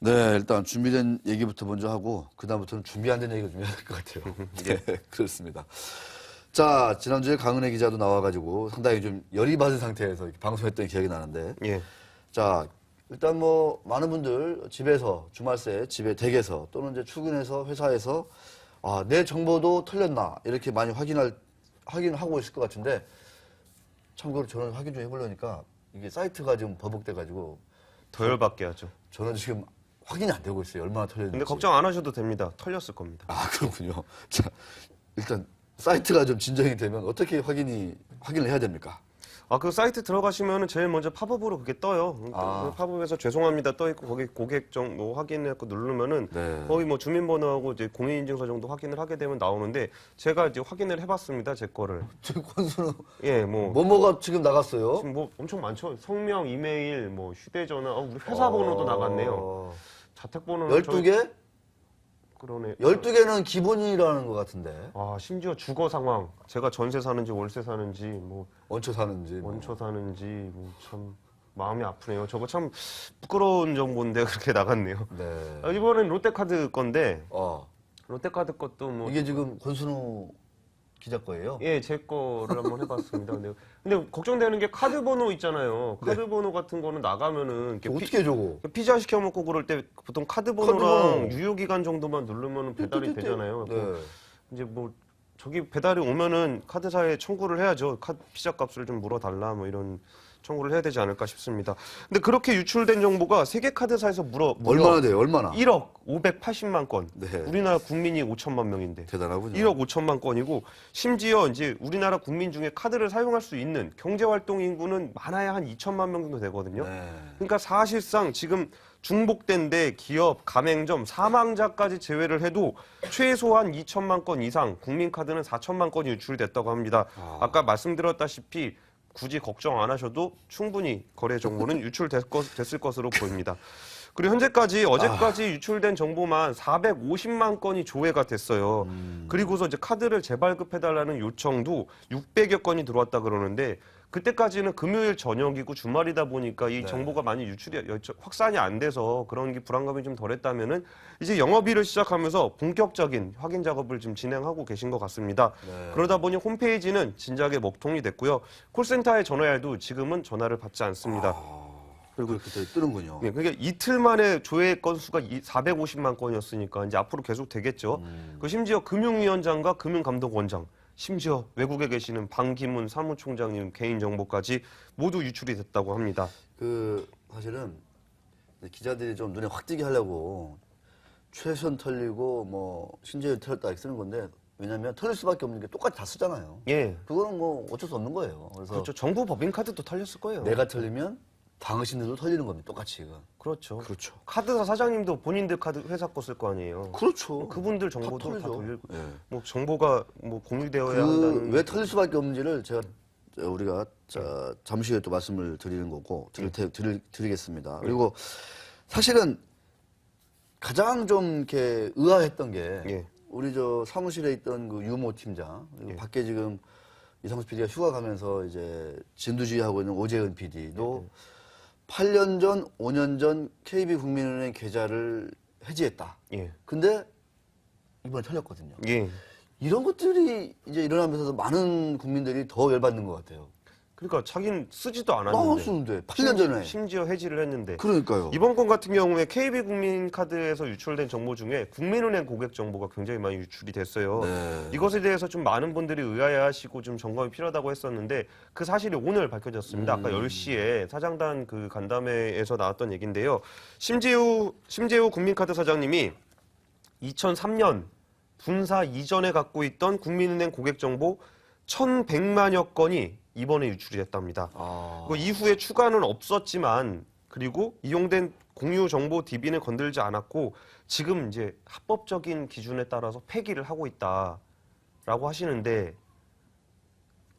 네, 일단 준비된 얘기부터 먼저 하고 그다음부터는 준비 안 된 얘기가 좀 해야 될 것 같아요. 네, 그렇습니다. 자, 지난주에 강은혜 기자도 나와가지고 상당히 좀 열이 받은 상태에서 이렇게 방송했던 기억이 나는데 예. 자, 일단 뭐 많은 분들 집에서 주말새 집에 댁에서 또는 이제 출근해서 회사에서 아, 내 정보도 털렸나 이렇게 많이 확인하고 있을 것 같은데 참고로 저는 확인 좀 해보려니까 이게 사이트가 좀 버벅돼가지고 더 열받게 하죠. 저는 지금 확인이 안 되고 있어요. 얼마나 털렸는지. 근데 걱정 안 하셔도 됩니다. 털렸을 겁니다. 아, 그렇군요. 자, 일단 사이트가 좀 진정이 되면 어떻게 확인을 해야 됩니까? 그 사이트 들어가시면은 제일 먼저 팝업으로 그게 떠요. 아. 그 팝업에서 죄송합니다 떠 있고 거기 고객 정보 확인해서 누르면은 네. 거기 뭐 주민번호하고 이제 공인인증서 정도 확인을 하게 되면 나오는데 제가 이제 확인을 해봤습니다 제 거를. 지금 권순우 예, 뭐 뭐뭐가 지금 나갔어요? 지금 뭐 엄청 많죠. 성명, 이메일, 뭐 휴대전화, 우리 회사 번호도 나갔네요. 자택번호는 12개? 그러네. 12개는 기본이라는 것 같은데. 심지어 주거 상황, 제가 전세 사는지 월세 사는지 뭐 원초 사는지. 원초 사는지 뭐 참 마음이 아프네요. 저거 참 부끄러운 정보인데 그렇게 나갔네요. 네. 이번엔 롯데카드 건데 어. 롯데카드 것도 뭐 이게 지금 권순우 기자 거예요? 예, 제 거를 한번 해봤습니다. 근데 걱정되는 게 카드 번호 있잖아요. 카드 번호 같은 거는 나가면은 이렇게 어떻게 저거? 피자 시켜 먹고 그럴 때 보통 카드 번호. 번호랑 유효 기간 정도만 누르면 배달이 띠띠띠띠. 되잖아요. 네. 이제 뭐 저기 배달이 오면은 카드사에 청구를 해야죠. 피자 값을 좀 물어달라 뭐 이런 청구를 해야 되지 않을까 싶습니다. 근데 그렇게 유출된 정보가 세계 카드사에서 무려 얼마나 돼요? 얼마나? 1억 580만 건. 네. 우리나라 국민이 5천만 명인데. 대단하군요. 1억 5천만 건이고 심지어 이제 우리나라 국민 중에 카드를 사용할 수 있는 경제활동 인구는 많아야 한 2천만 명 정도 되거든요. 네. 그러니까 사실상 지금 중복된 데 기업, 가맹점, 사망자까지 제외를 해도 최소한 2천만 건 이상 국민카드는 4천만 건이 유출됐다고 합니다. 아까 말씀드렸다시피 굳이 걱정 안 하셔도 충분히 거래 정보는 유출됐을 것으로 보입니다. 그리고 현재까지 어제까지 유출된 정보만 450만 건이 조회가 됐어요. 그리고서 이제 카드를 재발급해달라는 요청도 600여 건이 들어왔다 그러는데 그때까지는 금요일 저녁이고 주말이다 보니까 이 정보가 많이 확산이 안 돼서 그런 게 불안감이 좀 덜했다면은 이제 영업일을 시작하면서 본격적인 확인 작업을 지금 진행하고 계신 것 같습니다. 네. 그러다 보니 홈페이지는 진작에 먹통이 됐고요. 콜센터에 전화해도 지금은 전화를 받지 않습니다. 그리고 그때 뜨는군요. 예, 그러니까 이틀 만에 조회 건수가 450만 건이었으니까 이제 앞으로 계속 되겠죠. 그 심지어 금융위원장과 금융감독원장, 심지어 외국에 계시는 방기문 사무총장님 개인정보까지 모두 유출이 됐다고 합니다. 사실은 기자들이 좀 눈에 확 띄게 하려고 최선 털리고 뭐 신재율 털렸다 이렇게 쓰는 건데 왜냐하면 털릴 수밖에 없는 게 똑같이 다 쓰잖아요. 예, 그거는 뭐 어쩔 수 없는 거예요. 그래서 그렇죠. 정부 법인카드도 털렸을 거예요. 내가 털리면 당신들도 털리는 겁니다. 똑같이 이건. 그렇죠. 그렇죠. 카드사 사장님도 본인들 카드 회사 거 쓸 거 아니에요. 그렇죠. 그분들 정보도 다 털리죠. 돌릴 예. 뭐 정보가 뭐 공유되어야 한다는 왜 털릴 수밖에 없는지를 우리가 잠시 후에 또 말씀을 드리는 거고 드리겠습니다. 그리고 사실은 가장 좀 이렇게 의아했던 게 예. 우리 사무실에 있던 그 유모 팀장 그리고 밖에 지금 이상수 PD가 휴가 가면서 이제 진두지휘하고 있는 오재은 PD도 8년 전, 5년 전 KB국민은행 계좌를 해지했다. 예. 근데 이번에 털렸거든요. 예. 이런 것들이 이제 일어나면서 많은 국민들이 더 열받는 것 같아요. 그러니까 자기는 쓰지도 안 않았는데. 쓰는데 8년 전에. 심지어 해지를 했는데. 그러니까요. 이번 건 같은 경우에 KB국민카드에서 유출된 정보 중에 국민은행 고객 정보가 굉장히 많이 유출이 됐어요. 네. 이것에 대해서 좀 많은 분들이 의아해하시고 좀 점검이 필요하다고 했었는데 그 사실이 오늘 밝혀졌습니다. 아까 10시에 사장단 그 간담회에서 나왔던 얘기인데요. 심재우 국민카드 사장님이 2003년 분사 이전에 갖고 있던 국민은행 고객 정보 1,100만여 건이 이번에 유출이 됐답니다. 그 이후에 추가는 없었지만 그리고 이용된 공유 정보 DB는 건들지 않았고 지금 이제 합법적인 기준에 따라서 폐기를 하고 있다라고 하시는데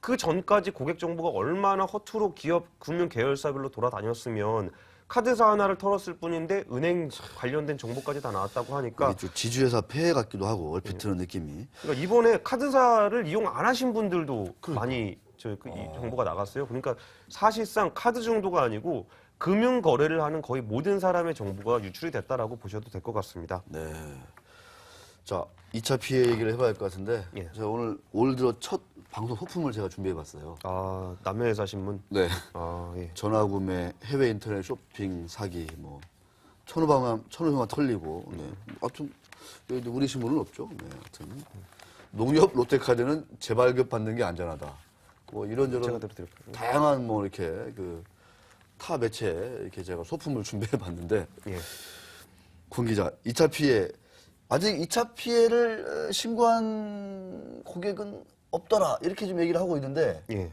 그 전까지 고객 정보가 얼마나 허투루 기업 금융 계열사별로 돌아다녔으면 카드사 하나를 털었을 뿐인데 은행 관련된 정보까지 다 나왔다고 하니까 이게 좀 지주회사 폐해 같기도 하고 얼핏 드는 느낌이. 그러니까 이번에 카드사를 이용 안 하신 분들도 많이 이 정보가 나갔어요. 그러니까 사실상 카드 정도가 아니고 금융 거래를 하는 거의 모든 사람의 정보가 유출이 됐다라고 보셔도 될 것 같습니다. 네. 자, 2차 피해 얘기를 해봐야 할 것 같은데 예. 제가 오늘 올 들어 첫 방송 소품을 제가 준비해봤어요. 아, 남해회사 신문. 네. 아, 예. 전화구매, 해외 인터넷 쇼핑 사기, 뭐 천오백만 털리고. 네. 하여튼 여기 우리 신문은 없죠. 네. 하여튼 농협 롯데카드는 재발급 받는 게 안전하다. 뭐 제가 이런저런 들어드릴까요? 다양한 뭐 이렇게 그 타 매체 이렇게 제가 소품을 준비해봤는데 예. 권 기자, 2차 피해 아직 2차 피해를 신고한 고객은 없더라 이렇게 좀 얘기를 하고 있는데 예.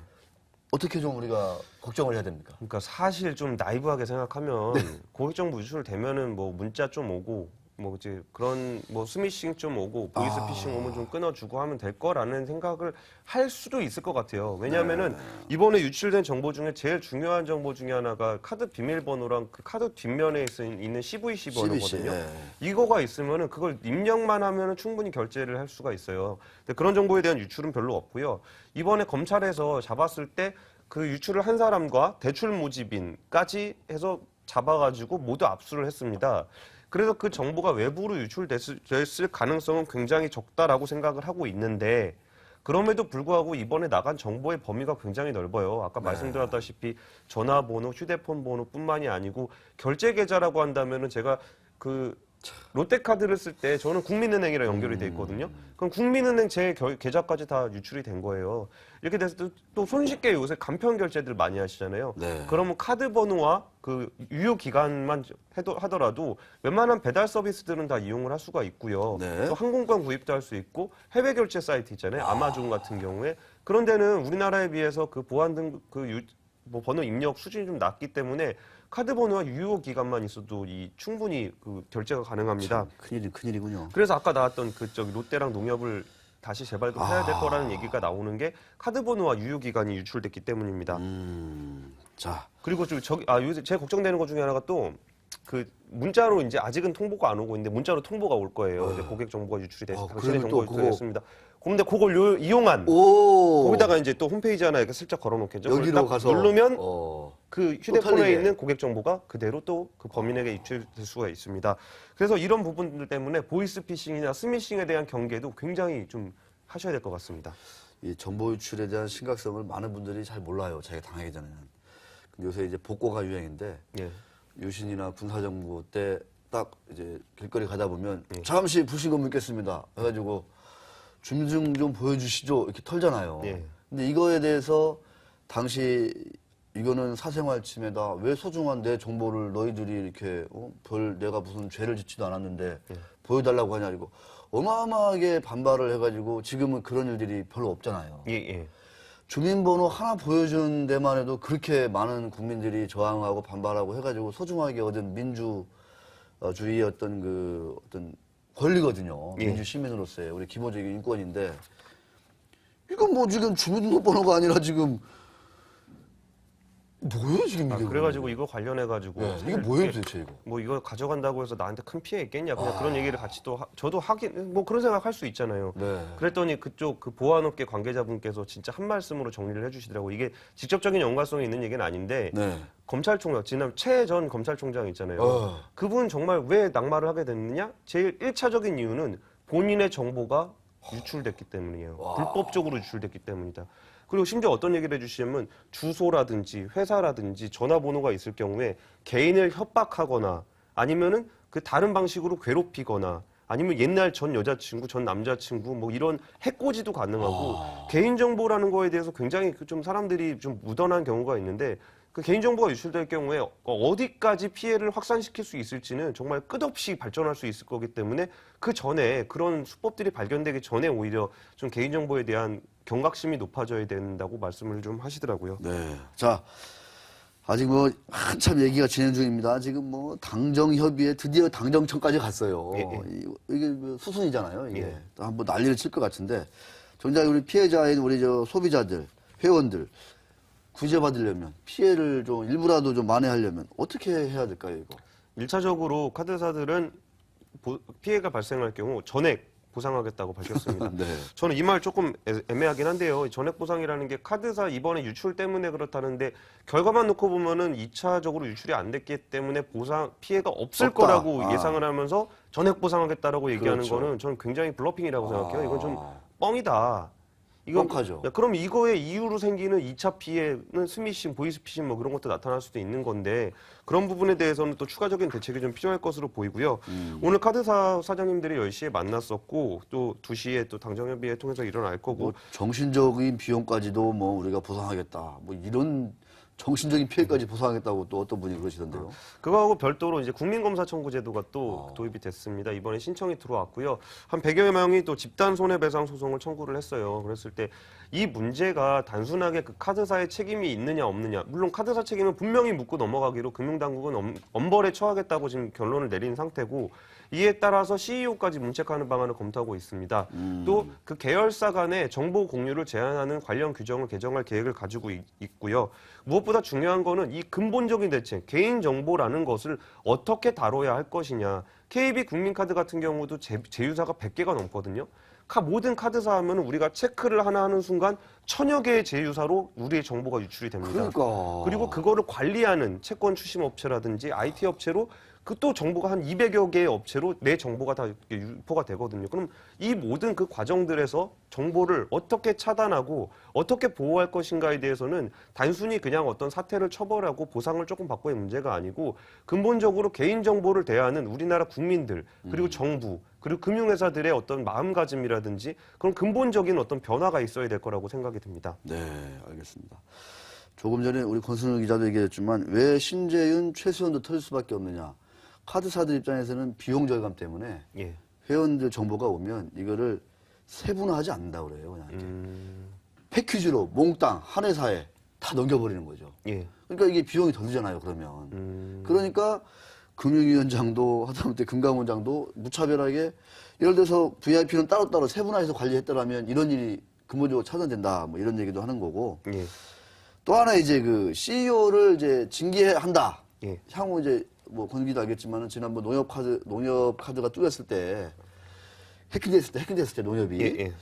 어떻게 좀 우리가 걱정을 해야 됩니까? 그러니까 사실 좀 나이브하게 생각하면 고객 정보 유출되면은 뭐 문자 좀 오고 뭐 이제 그런 뭐 스미싱 좀 오고 보이스피싱 오면 좀 끊어주고 하면 될 거라는 생각을 할 수도 있을 것 같아요. 왜냐하면은 이번에 유출된 정보 중에 제일 중요한 정보 중에 하나가 카드 비밀번호랑 그 카드 뒷면에 있는 CVC 번호거든요. 네. 이거가 있으면은 그걸 입력만 하면은 충분히 결제를 할 수가 있어요. 근데 그런 정보에 대한 유출은 별로 없고요. 이번에 검찰에서 잡았을 때 그 유출을 한 사람과 대출 모집인까지 해서 잡아가지고 모두 압수를 했습니다. 그래서 그 정보가 외부로 유출됐을 가능성은 굉장히 적다라고 생각을 하고 있는데 그럼에도 불구하고 이번에 나간 정보의 범위가 굉장히 넓어요. 아까 말씀드렸다시피 전화번호, 휴대폰 번호뿐만이 아니고 결제 계좌라고 한다면은 제가 그 롯데카드를 쓸 때 저는 국민은행이랑 연결이 돼 있거든요. 그럼 국민은행 제 계좌까지 다 유출이 된 거예요. 이렇게 돼서 또 손쉽게 요새 간편 결제들 많이 하시잖아요. 네. 그러면 카드 번호와 그 유효 기간만 하더라도 웬만한 배달 서비스들은 다 이용을 할 수가 있고요. 네. 또 항공권 구입도 할 수 있고 해외 결제 사이트 있잖아요. 아마존 같은 경우에 그런 데는 우리나라에 비해서 그 보안 등 뭐 번호 입력 수준이 좀 낮기 때문에 카드 번호와 유효 기간만 있어도 충분히 그 결제가 가능합니다. 큰일이군요. 그래서 아까 나왔던 롯데랑 농협을 다시 재발급해야 될 거라는 얘기가 나오는 게 카드 번호와 유효 기간이 유출됐기 때문입니다. 자, 그리고 요새 제 걱정되는 것 중에 하나가 또 그 문자로 이제 아직은 통보가 안 오고 있는데 문자로 통보가 올 거예요. 이제 고객 정보가 유출이 돼서 당신의 그러면 정보가 또 유출됐습니다. 근데 그걸 이용한 오, 거기다가 이제 또 홈페이지 하나 이렇게 슬쩍 걸어놓겠죠. 그걸 여기로 딱 가서 누르면 어, 그 휴대폰에 털리게. 있는 고객 정보가 그대로 또 그 범인에게 유출될 수가 있습니다. 그래서 이런 부분들 때문에 보이스피싱이나 스미싱에 대한 경계도 굉장히 좀 하셔야 될 것 같습니다. 이 정보 유출에 대한 심각성을 많은 분들이 잘 몰라요. 자기가 당하기 전에는. 근데 요새 이제 복고가 유행인데 예. 유신이나 군사정부 때 딱 이제 길거리 가다 보면 예. 잠시 불신검 묻겠습니다. 해가지고 짐승 좀 보여주시죠. 이렇게 털잖아요. 예. 근데 이거에 대해서 당시 이거는 사생활 침해다. 왜 소중한 내 정보를 너희들이 이렇게 내가 무슨 죄를 짓지도 않았는데 보여달라고 하냐 이거 어마어마하게 반발을 해가지고 지금은 그런 일들이 별로 없잖아요. 예, 예. 주민번호 하나 보여주는 데만 해도 그렇게 많은 국민들이 저항하고 반발하고 해가지고 소중하게 얻은 민주주의의 어떤 권리거든요. 예. 민주 시민으로서의 우리 기본적인 인권인데 이건 뭐 지금 주민등록번호가 아니라 지금 뭐예요 지금 이게? 그래가지고 이거 관련해가지고 네, 사실 이게 뭐예요 도대체 이거? 뭐 이거 가져간다고 해서 나한테 큰 피해 있겠냐 그냥 그런 얘기를 같이 저도 하긴 뭐 그런 생각 할 수 있잖아요. 네. 그랬더니 그쪽 그 보안업계 관계자분께서 진짜 한 말씀으로 정리를 해주시더라고. 이게 직접적인 연관성이 있는 얘기는 아닌데 네. 검찰총장 지난 최 전 검찰총장 있잖아요. 그분 정말 왜 낙마를 하게 됐느냐? 제일 1차적인 이유는 본인의 정보가 유출됐기 때문이에요. 불법적으로 유출됐기 때문이다. 그리고 심지어 어떤 얘기를 해주시냐면 주소라든지 회사라든지 전화번호가 있을 경우에 개인을 협박하거나 아니면은 그 다른 방식으로 괴롭히거나 아니면 옛날 전 여자친구, 전 남자친구 뭐 이런 해코지도 가능하고 개인정보라는 거에 대해서 굉장히 좀 사람들이 좀 무던한 경우가 있는데 그 개인정보가 유출될 경우에 어디까지 피해를 확산시킬 수 있을지는 정말 끝없이 발전할 수 있을 거기 때문에 그 전에 그런 수법들이 발견되기 전에 오히려 좀 개인정보에 대한 경각심이 높아져야 된다고 말씀을 좀 하시더라고요. 네. 자, 아직 뭐 한참 얘기가 진행 중입니다. 지금 뭐 당정협의회 드디어 당정청까지 갔어요. 이게 뭐 수순이잖아요. 이게 예. 또 한번 난리를 칠 것 같은데 정작 우리 피해자인 우리 소비자들, 회원들 구제받으려면 피해를 좀 일부라도 좀 만회하려면 어떻게 해야 될까요, 이거? 1차적으로 카드사들은 피해가 발생할 경우 전액 보상하겠다고 밝혔습니다. 네. 저는 이 말 조금 애매하긴 한데요. 전액 보상이라는 게 카드사 이번에 유출 때문에 그렇다는데 결과만 놓고 보면은 2차적으로 유출이 안 됐기 때문에 보상 피해가 없을 없다. 거라고 아. 예상을 하면서 전액 보상하겠다라고 얘기하는 그렇죠. 거는 저는 굉장히 블러핑이라고 생각해요. 이건 좀 뻥이다. 뻥하죠. 그럼 이거의 이유로 생기는 2차 피해는 스미싱, 보이스피싱 뭐 그런 것도 나타날 수도 있는 건데 그런 부분에 대해서는 또 추가적인 대책이 좀 필요할 것으로 보이고요. 오늘 카드사 사장님들이 10시에 만났었고 또 2시에 또 당정협의회 통해서 일어날 거고 뭐 정신적인 비용까지도 뭐 우리가 보상하겠다. 뭐 이런 정신적인 피해까지 보상하겠다고 또 어떤 분이 그러시던데요. 그거하고 별도로 이제 국민검사 청구 제도가 또 도입이 됐습니다. 이번에 신청이 들어왔고요. 한 100여 명이 또 집단 손해배상 소송을 청구를 했어요. 그랬을 때 이 문제가 단순하게 그 카드사의 책임이 있느냐 없느냐. 물론 카드사 책임은 분명히 묻고 넘어가기로 금융당국은 엄벌에 처하겠다고 지금 결론을 내린 상태고 이에 따라서 CEO까지 문책하는 방안을 검토하고 있습니다. 또 그 계열사 간의 정보 공유를 제한하는 관련 규정을 개정할 계획을 가지고 있고요. 무엇보다 중요한 거는 이 근본적인 대책, 개인정보라는 것을 어떻게 다뤄야 할 것이냐. KB 국민카드 같은 경우도 제휴사가 100개가 넘거든요. 모든 카드사 하면 우리가 체크를 하나 하는 순간 1000여 개의 제휴사로 우리의 정보가 유출이 됩니다. 그러니까. 그리고 그거를 관리하는 채권 추심 업체라든지 IT 업체로 그 또 정보가 한 200여 개의 업체로 내 정보가 다 유포가 되거든요. 그럼 이 모든 그 과정들에서 정보를 어떻게 차단하고 어떻게 보호할 것인가에 대해서는 단순히 그냥 어떤 사태를 처벌하고 보상을 조금 받고의 문제가 아니고 근본적으로 개인정보를 대하는 우리나라 국민들 그리고 정부 그리고 금융회사들의 어떤 마음가짐이라든지 그런 근본적인 어떤 변화가 있어야 될 거라고 생각이 듭니다. 네, 알겠습니다. 조금 전에 우리 권순우 기자도 얘기했지만 왜 신재윤, 최수원도 터질 수밖에 없느냐. 카드사들 입장에서는 비용 절감 때문에 예. 회원들 정보가 오면 이거를 세분화하지 않는다고 그래요. 그냥 패키지로 몽땅 한 회사에 다 넘겨버리는 거죠. 예. 그러니까 이게 비용이 더 들잖아요. 그러면. 그러니까 금융위원장도 하다못해 금감원장도 무차별하게 예를 들어서 VIP는 따로따로 세분화해서 관리했더라면 이런 일이 근본적으로 차단된다. 뭐 이런 얘기도 하는 거고. 예. 또 하나 이제 그 CEO를 이제 징계한다. 예. 향후 이제 뭐 권기도 알겠지만은 지난번 농협 카드가 뚫렸을 때 해킹됐을 때 농협이 예. 예.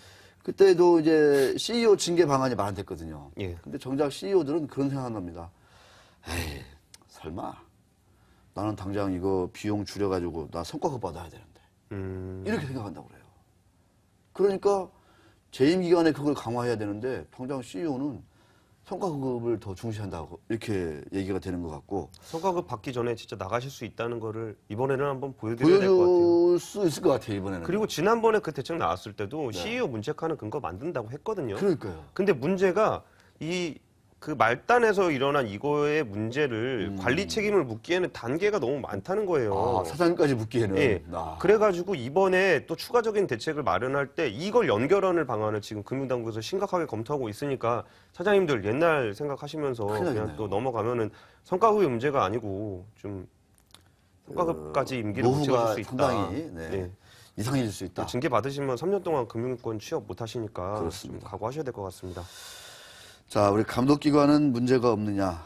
그때도 이제 CEO 징계 방안이 마련됐거든요. 예. 근데 정작 CEO들은 그런 생각을 합니다. 에이, 설마 나는 당장 이거 비용 줄여가지고 나 성과급 받아야 되는데 이렇게 생각한다고 그래요. 그러니까 재임 기간에 그걸 강화해야 되는데 당장 CEO는 성과급을 더 중시한다고 이렇게 얘기가 되는 것 같고 성과급 받기 전에 진짜 나가실 수 있다는 거를 이번에는 한번 보여드려야 될 것 같아요. 보여줄 수 있을 것 같아요 이번에는. 그리고 지난번에 그 대책 나왔을 때도 CEO 문책하는 근거 만든다고 했거든요. 그러니까요. 근데 문제가 그 말단에서 일어난 이거의 문제를 관리 책임을 묻기에는 단계가 너무 많다는 거예요. 아, 사장님까지 묻기에는. 예. 아. 그래가지고 이번에 또 추가적인 대책을 마련할 때 이걸 연결하는 방안을 지금 금융당국에서 심각하게 검토하고 있으니까 사장님들 옛날 생각하시면서 큰일 그냥 나겠네요. 또 넘어가면은 성과급의 문제가 아니고 좀 성과급까지 임기를 못 노후가 채워줄 수 있다. 상당히 네, 예. 이상해질 수 있다. 징계 받으시면 3년 동안 금융권 취업 못 하시니까 좀 그렇습니다. 각오하셔야 될 것 같습니다. 자, 우리 감독기관은 문제가 없느냐.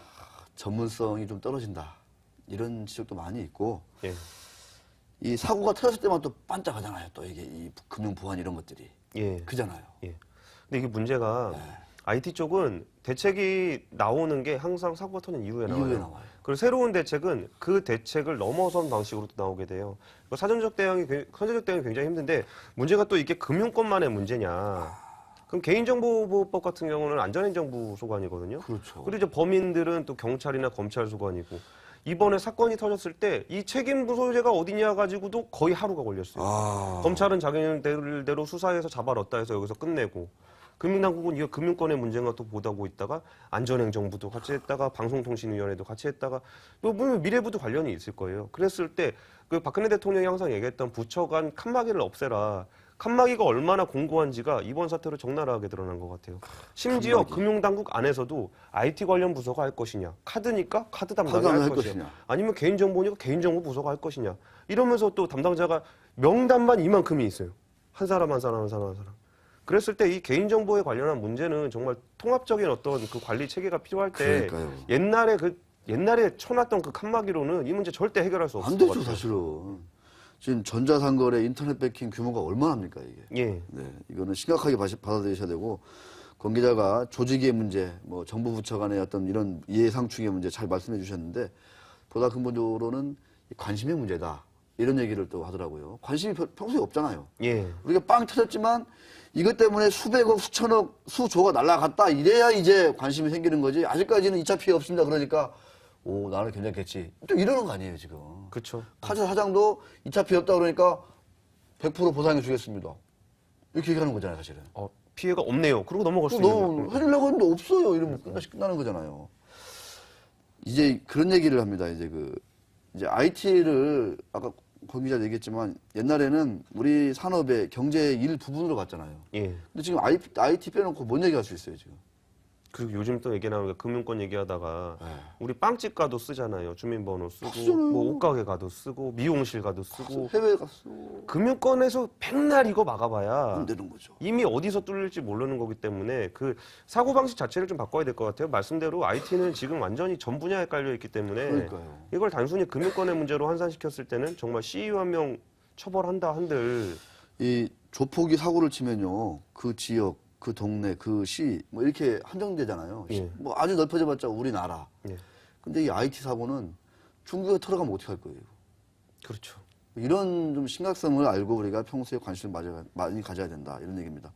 전문성이 좀 떨어진다. 이런 지적도 많이 있고 예. 이 사고가 터졌을 때만 또 반짝하잖아요. 또 이게 이 금융 보안 이런 것들이. 예. 그잖아요. 예. 근데 이게 문제가 IT 쪽은 대책이 나오는 게 항상 사고가 터진 이후에 나와요. 이후에 나와요. 그리고 새로운 대책은 그 대책을 넘어선 방식으로 또 나오게 돼요. 사전적 대응이 굉장히 힘든데 문제가 또 이게 금융권만의 문제냐. 그럼 개인정보보호법 같은 경우는 안전행정부 소관이거든요. 그렇죠. 그리고 이제 범인들은 또 경찰이나 검찰 소관이고 이번에 사건이 터졌을 때 이 책임 부소재가 어디냐 가지고도 거의 하루가 걸렸어요. 아. 검찰은 자기들대로 수사해서 잡아넣었다 해서 여기서 끝내고 금융당국은 이거 금융권의 문제가 또 보다고 있다가 안전행정부도 같이 했다가 방송통신위원회도 같이 했다가 또 보면 미래부도 관련이 있을 거예요. 그랬을 때 그 박근혜 대통령이 항상 얘기했던 부처 간 칸막이를 없애라. 칸막이가 얼마나 공고한지가 이번 사태로 적나라하게 드러난 것 같아요. 심지어 칸막이. 금융당국 안에서도 IT 관련 부서가 할 것이냐, 카드니까 카드 담당이 할 것이냐, 아니면 개인정보니까 개인정보 부서가 할 것이냐 이러면서 또 담당자가 명단만 이만큼이 있어요. 한 사람 한 사람 한 사람 한 사람. 그랬을 때 이 개인정보에 관련한 문제는 정말 통합적인 어떤 그 관리 체계가 필요할 때 그러니까요. 옛날에 쳐놨던 그 칸막이로는 이 문제 절대 해결할 수 없을 안 것 되죠, 같아요. 사실은. 지금 전자상거래 인터넷 배킹 규모가 얼마나 합니까, 이게? 예. 네, 이거는 심각하게 받아들이셔야 되고, 권 기자가 조직의 문제, 뭐 정부 부처 간의 어떤 이런 이해상충의 문제 잘 말씀해 주셨는데, 보다 근본적으로는 관심의 문제다. 이런 얘기를 또 하더라고요. 관심이 평소에 없잖아요. 예. 우리가 빵 터졌지만 이것 때문에 수백억, 수천억, 수조가 날아갔다. 이래야 이제 관심이 생기는 거지. 아직까지는 2차 피해 없습니다. 그러니까, 오, 나는 괜찮겠지. 또 이러는 거 아니에요, 지금. 그렇죠. 카드 사장도 2차 피해 없다 그러니까 100% 보상해 주겠습니다. 이렇게 얘기하는 거잖아요, 사실은. 피해가 없네요. 그러고 넘어갈 수 너무 있는. 해주려고 했는데 없어요. 이러면 끝나는 거잖아요. 이제 그런 얘기를 합니다. 이제 IT를 아까 권 기자 얘기했지만 옛날에는 우리 산업의 경제의 일부분으로 봤잖아요. 예. 근데 지금 IT 빼놓고 뭔 얘기할 수 있어요, 지금? 그리고 요즘 또 얘기 나오는 게 금융권 얘기하다가 네. 우리 빵집 가도 쓰잖아요. 주민번호 쓰고 쓰잖아요. 뭐 옷가게 가도 쓰고 미용실 가도 쓰고 해외 갔어. 금융권에서 백날 이거 막아봐야 안 되는 거죠. 이미 어디서 뚫릴지 모르는 거기 때문에 그 사고 방식 자체를 좀 바꿔야 될 것 같아요. 말씀대로 IT는 지금 완전히 전 분야에 깔려 있기 때문에 그러니까요. 이걸 단순히 금융권의 문제로 환산시켰을 때는 정말 CEO 한 명 처벌한다 한들 이 조폭이 사고를 치면요, 그 지역, 그 동네, 그 시, 뭐 이렇게 한정되잖아요. 예. 뭐 아주 넓혀져봤자 우리나라. 예. 근데 이 IT 사고는 중국에 털어가면 어떻게 할 거예요? 그렇죠. 이런 좀 심각성을 알고 우리가 평소에 관심을 많이 가져야 된다. 이런 얘기입니다.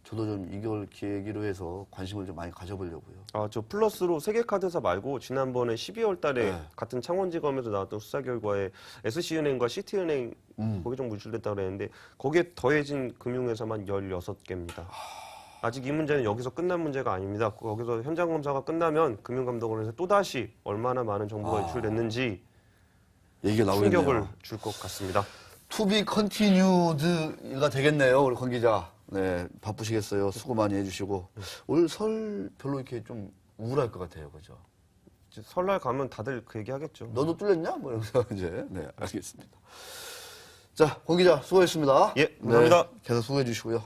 저도 좀 이걸 계기로 해서 관심을 좀 많이 가져보려고요. 저 플러스로 세계카드사 말고 지난번에 12월 달에 네. 같은 창원지검에서 나왔던 수사 결과에 SC은행과 CT은행 거기 좀 물출됐다고 그랬는데 거기에 더해진 금융회사만 16개입니다. 아직 이 문제는 여기서 끝난 문제가 아닙니다. 거기서 현장 검사가 끝나면 금융감독원에서 또다시 얼마나 많은 정보가 유출됐는지 얘기가 충격을 나오겠네요. 줄 것 같습니다. To be continued가 되겠네요. 우리 권 기자. 네, 바쁘시겠어요. 수고 많이 해주시고. 올 설 별로 이렇게 좀 우울할 것 같아요. 그죠? 이제 설날 가면 다들 그 얘기 하겠죠. 너도 뚫렸냐? 뭐 이러면서 이제. 네, 알겠습니다. 자, 권 기자 수고했습니다. 예, 감사합니다. 네, 계속 수고해 주시고요.